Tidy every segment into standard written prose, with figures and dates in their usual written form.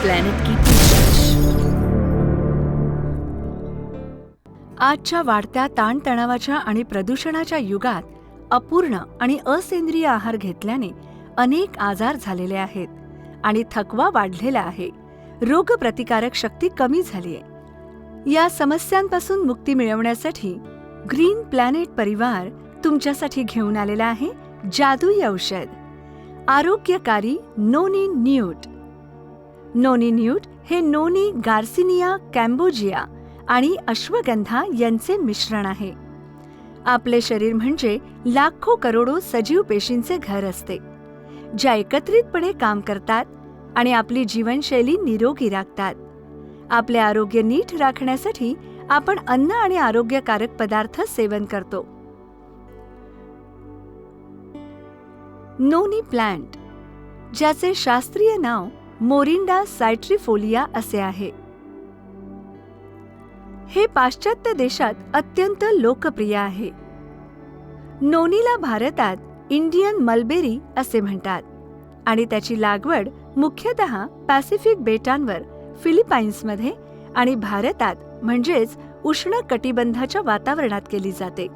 Planet की पेशकश. आजच्या वाढत्या ताणतणावाच्या आणि प्रदूषणाच्या युगात अपूर्ण आणि असेंद्रिय आहार घेतल्याने अनेक आजार झालेले आहेत आणि थकवा वाढलेला आहे. रोगप्रतिकारक शक्ती कमी झाली आहे. या समस्यांपासून मुक्ती मिळवण्यासाठी ग्रीन प्लॅनेट परिवार तुमच्यासाठी घेऊन आलेला आहे जादुई औषध, आरोग्यकारी नोनी न्यूट. नोनी न्यूट हे नोनी गार्सिनिया कॅम्बोजिया आणि अश्वगंधा यांचे मिश्रण आहे. आपले शरीर म्हणजे लाखो करोडो सजीव पेशींचे घर असते, ज्या एकत्रितपणे काम करतात आणि आपली जीवनशैली निरोगी राखतात. आपले आरोग्य नीट राखण्यासाठी आपण अन्न आणि आरोग्यकारक पदार्थ सेवन करतो. नोनी प्लांट, ज्याचे शास्त्रीय नाव मोरिंडा सायट्रिफोलिया असे आहे, हे पाश्चात्य देशात अत्यंत लोकप्रिय आहे. नोनीला भारतात इंडियन मलबेरी असे म्हणतात आणि त्याची लागवड मुख्यतः पॅसिफिक बेटांवर, फिलिपाईन्समध्ये आणि भारतात म्हणजेच उष्ण कटिबंधाच्या वातावरणात केली जाते.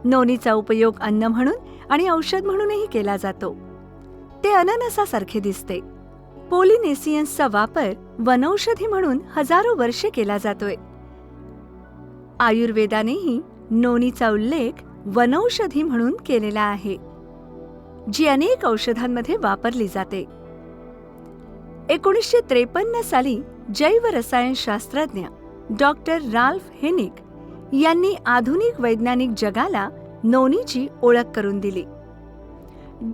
नोनीचा उपयोग अन्न म्हणून आणि औषध म्हणूनही केला जातो. ते अननसासारखे दिसते. पोलिनेसियन्सचा वापर वनौषधी म्हणून हजारो वर्षे केला जातोय. आयुर्वेदानेही नोनीचा उल्लेख वनौषधी म्हणून केलेला आहे, जी अनेक औषधांमध्ये वापरली जाते. 1953 साली जैवरसायनशास्त्रज्ञ डॉक्टर राल्फ हेनिक यांनी आधुनिक वैज्ञानिक जगाला नोनीची ओळख करून दिली.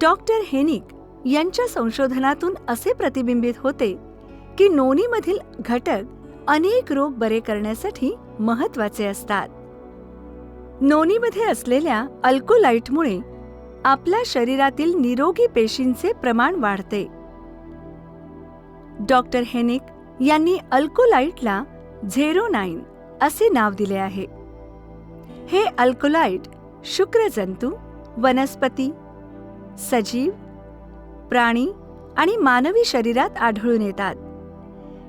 डॉक्टर हेनिक यांच्या संशोधनातून असे प्रतिबिंबित होते की नोनीमधील घटक अनेक रोग बरे करण्यासाठी महत्त्वाचे असतात. नोनीमध्ये असलेल्या अल्कोलाइटमुळे आपल्या शरीरातील निरोगी पेशींचे प्रमाण वाढते. डॉक्टर हेनिक यांनी अल्कोलाइटला झेरोनाइन असे नाव दिले आहे. हे अल्कोलाइट शुक्रजंतू, वनस्पती, सजीव, प्राणी आणि मानवी शरीरात आढळून येतात.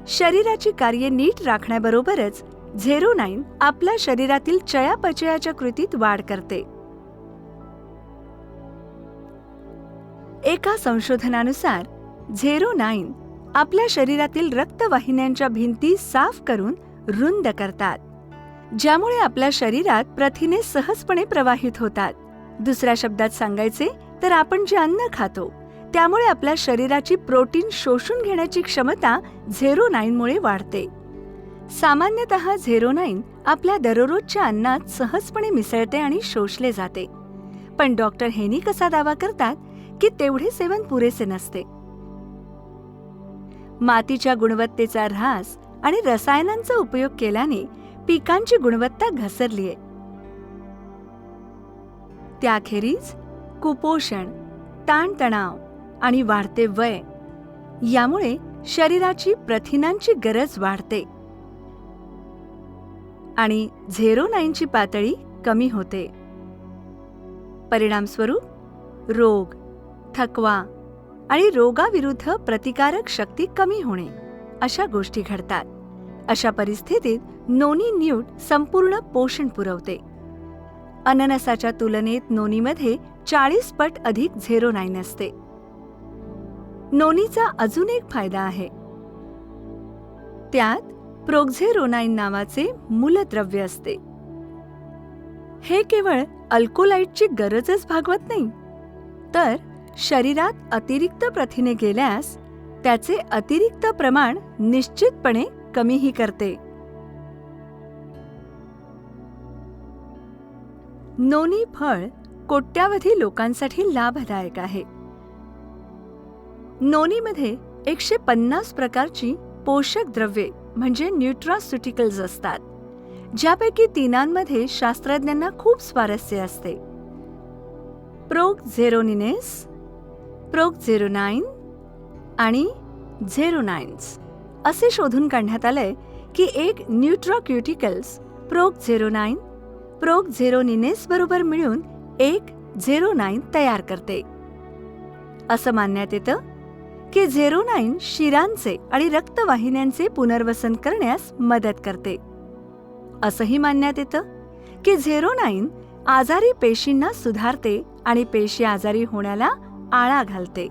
शरीराची कार्ये नीट राखण्याबरोबरच झेरोनाइन आपल्या शरीरातील चयापचयाच्या कृतीत वाढ करते. एका संशोधनानुसार झेरोनाइन आपल्या शरीरातील रक्तवाहिन्यांच्या भिंती साफ करून रुंद करतात, ज्यामुळे आपल्या शरीरात प्रथिने सहजपणे प्रवाहित होतात. दुसऱ्या शब्दात सांगायचे तर आपण जे अन्न खातो त्यामुळे आपल्या शरीराची प्रोटीन शोषून घेण्याची क्षमता झेरोनाइनमुळे वाढते. सामान्यतः झेरोनाइन आपल्या दररोजच्या अन्नात सहजपणे मिसळते आणि शोषले जाते, पण डॉक्टर हेनिक असा दावा करतात की तेवढे सेवन पुरेसे नसते. मातीच्या गुणवत्तेचा ऱ्हास आणि रसायनांचा उपयोग केल्याने पिकांची गुणवत्ता घसरलीये. त्याखेरीज कुपोषण, ताणतणाव आणि वाढते वय यामुळे शरीराची प्रथिनांची गरज वाढते आणि झेरोनाइनची पातळी कमी होते. परिणामस्वरूप रोग, थकवा आणि रोगाविरुद्ध प्रतिकारक शक्ती कमी होणे अशा गोष्टी घडतात. अशा परिस्थितीत नोनी न्यूट संपूर्ण पोषण पुरवते. अननसाच्या तुलनेत नोनीमध्ये 40 पट अधिक झेरोनाइन असते. नोनीचा अजून एक फायदा आहे. त्यात प्रोक्झेरोनाइन नावाचे मूलद्रव्य असते. हे केवळ अल्कोलाइटची गरजच भागवत नाही, तर शरीरात अतिरिक्त प्रथिने गेल्यास त्याचे अतिरिक्त प्रमाण निश्चितपणे कमीही करते. नोनी फळ कोट्यावधी लोकांसाठी लाभदायक आहे. नोनीमध्ये 150 प्रकारची पोषक द्रव्ये म्हणजे न्यूट्रास्युटिकल्स असतात, ज्यापैकी तिनांमध्ये शास्त्रज्ञांना खूप स्वारस्य असते. प्रोक्झेरोनिनेस, प्रोक्झेरोनाइन आणि झेरोनाइन्स असे शोधून काढण्यात आलंय की एक न्यूट्राक्युटिकल्स प्रोक्झेरोनाइन प्रोक्झेरोनिनेस बरोबर मिळून एक झेरोनाइन तयार करते. असं मानण्यात येतं की 09 शिरांचे आणि रक्तवाहिन्यांचे पुनर्वसन करण्यास मदत करते. असंही मानण्यात येतं की 09 आजारी पेशींना सुधारते आणि पेशी आजारी होण्याला आळा घालते.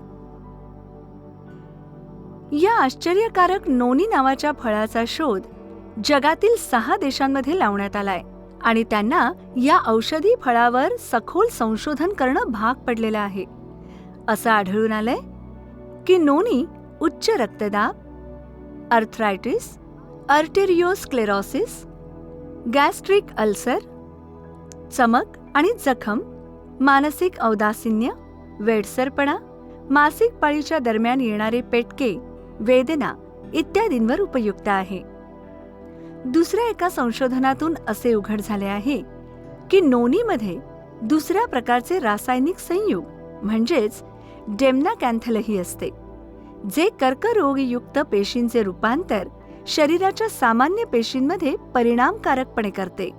या आश्चर्यकारक नोनी नावाच्या फळाचा शोध जगातील 6 देशांमध्ये लावण्यात आलाय आणि त्यांना या औषधी फळावर सखोल संशोधन करणं भाग पडलेलं आहे. असं आढळून आलंय की नोनी उच्च रक्तदाब, आर्थरायटिस, आर्टेरियोस्क्लेरोसिस, गॅस्ट्रिक अल्सर, चमक आणि जखम, मानसिक औदासिन्य, वेडसरपणा, मासिक पाळीच्या दरम्यान येणारे पेटके, वेदना इत्यादींवर उपयुक्त आहे. दुसऱ्या एका संशोधनातून असे उघड झाले आहे की नोनीमध्ये दुसऱ्या प्रकारचे रासायनिक संयुग म्हणजेच डेमनाकॅन्थलही असते, जे कर्करोगयुक्त पेशींचे रूपांतर शरीराच्या सामान्य पेशींमध्ये परिणामकारकपणे करते.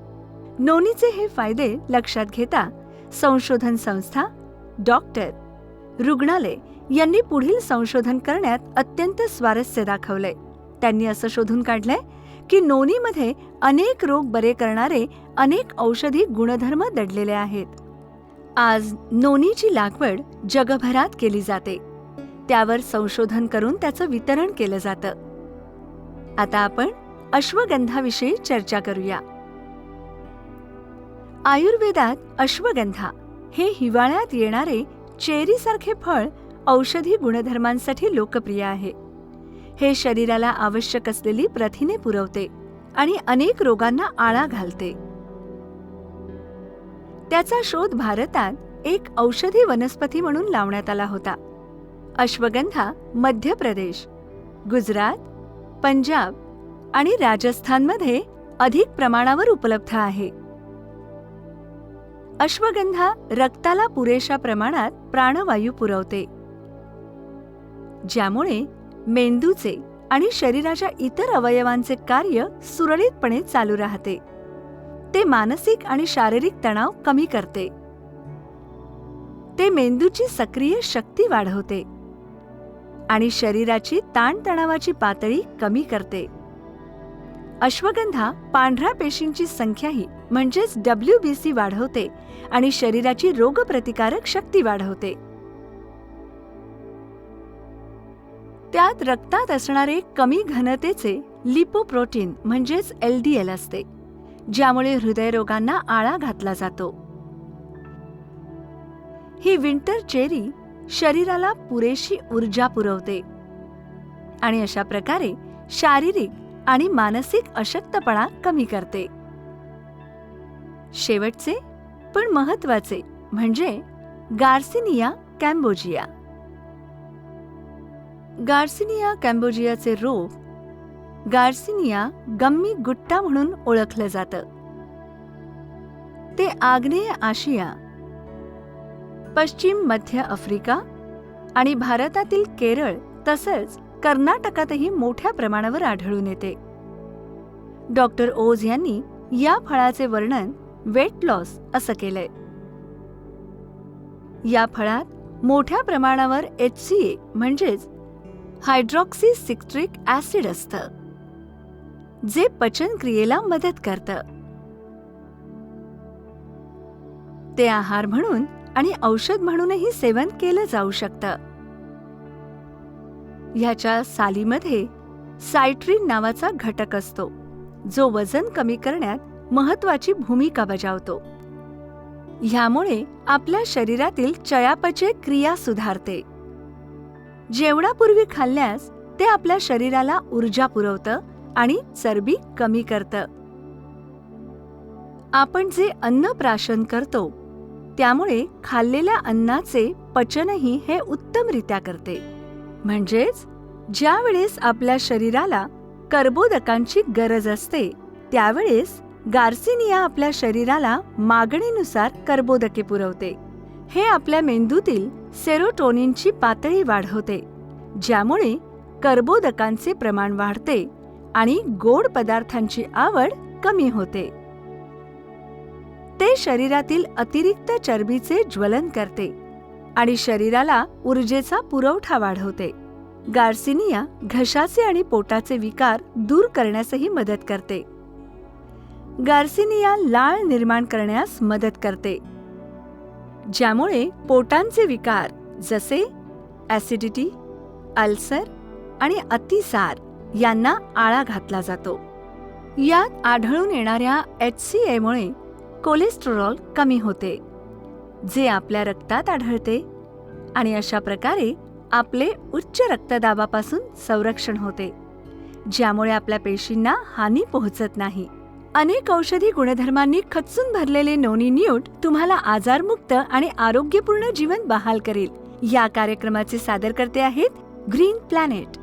नोनीचे हे फायदे लक्षात घेता संशोधन संस्था, डॉक्टर, रुग्णालय यांनी पुढील संशोधन करण्यात अत्यंत स्वारस्य दाखवलंय. त्यांनी असं शोधून काढलंय की नोनीमध्ये अनेक रोग बरे करणारे अनेक औषधी गुणधर्म दडलेले आहेत. आज नोनीची लागवड जगभरात केली जाते. त्यावर संशोधन करून त्याचं वितरण केलं जातं. आता आपण अश्वगंधाविषयी चर्चा करूया. आयुर्वेदात अश्वगंधा हे हिवाळ्यात येणारे चेरीसारखे फळ औषधी गुणधर्मांसाठी लोकप्रिय आहे. हे शरीराला आवश्यक असलेली प्रथिने पुरवते आणि अनेक रोगांना आळा घालते. त्याचा शोध भारतात एक औषधी वनस्पती म्हणून लावण्यात आला होता. अश्वगंधा मध्य प्रदेश, गुजरात, पंजाब आणि राजस्थानमध्ये अधिक प्रमाणावर उपलब्ध आहे. अश्वगंधा रक्ताला पुरेशा प्रमाणात प्राणवायू पुरवते, ज्यामुळे मेंदूचे आणि शरीराच्या इतर अवयवांचे कार्य सुरळीतपणे चालू राहते. ते मानसिक आणि शारीरिक तणाव कमी करते. ते मेंदूची सक्रिय शक्ती वाढवते आणि शरीराची ताणतणावाची पातळी कमी करते. अश्वगंधा पांढऱ्या पेशींची संख्याही म्हणजेच WBC वाढवते आणि शरीराची रोगप्रतिकारक शक्ती वाढवते. त्यात रक्तात असणारे कमी घनतेचे लिपोप्रोटीन म्हणजेच LDL असते, ज्यामुळे हृदयरोगांना आळा घातला जातो. ही विंटर चेरी शरीराला पुरेशी ऊर्जा पुरवते आणि अशा प्रकारे शारीरिक आणि मानसिक अशक्तपणा कमी करते. शेवटचे पण महत्वाचे म्हणजे गार्सिनिया कॅम्बोजिया. गार्सिनिया कॅम्बोजियाचे रोप गार्सिनिया गम्मी गुट्टा म्हणून ओळखलं जातं. ते आग्नेय आशिया, पश्चिम मध्य आफ्रिका आणि भारतातील केरळ तसंच कर्नाटकातही मोठ्या प्रमाणावर आढळून येते. डॉक्टर ओज यांनी या फळाचे वर्णन वेट लॉस असं केलंय. या फळात मोठ्या प्रमाणावर HCA म्हणजेच हायड्रॉक्सी सिट्रिक ॲसिड असतं, जे पचनक्रियेला मदत करतं. ते आहार म्हणून आणि औषध म्हणूनही सेवन केलं जाऊ शकतं. ह्याच्या सालीमध्ये सायट्रिन नावाचा घटक असतो, जो वजन कमी करण्यात महत्वाची भूमिका बजावतो. ह्यामुळे आपल्या शरीरातील चयापचय क्रिया सुधारते. जेवणापूर्वी खाल्ल्यास ते आपल्या शरीराला ऊर्जा पुरवतं आणि चरबी कमी करतं. आपण जे अन्न प्राशन करतो त्यामुळे खाल्लेल्या अन्नाचे पचनही हे उत्तमरित्या करते. म्हणजेच ज्या वेळेस आपल्या शरीराला कर्बोदकांची गरज असते त्यावेळेस गार्सिनिया आपल्या शरीराला मागणीनुसार कर्बोदके पुरवते. हे आपल्या मेंदूतील सेरोटोनिनची पातळी वाढवते, ज्यामुळे कर्बोदकांचे प्रमाण वाढते आणि गोड पदार्थांची आवड कमी होते. ते शरीरातील अतिरिक्त चरबीचे ज्वलन करते आणि शरीराला ऊर्जेचा पुरवठा वाढवते. गार्सिनिया घशाचे आणि पोटाचे विकार दूर करण्यासही मदत करते. गार्सिनिया लाळ निर्माण करण्यास मदत करते, ज्यामुळे पोटांचे विकार जसे ॲसिडिटी, अल्सर आणि अतिसार यांना आळा घातला जातो. यात आढळून येणाऱ्या HCA मुळे कोलेस्टेरॉल कमी होते, जे आपल्या रक्तात आढळते, आणि अशा प्रकारे आपले उच्च रक्तदाबापासून संरक्षण होते, ज्यामुळे आपल्या पेशींना हानी पोहोचत नाही. अनेक औषधी गुणधर्मांनी खच्चून भरलेले नोनी न्यूट तुम्हाला आजारमुक्त आणि आरोग्यपूर्ण जीवन बहाल करेल. या कार्यक्रमाचे सादरकर्ते आहेत ग्रीन प्लॅनेट.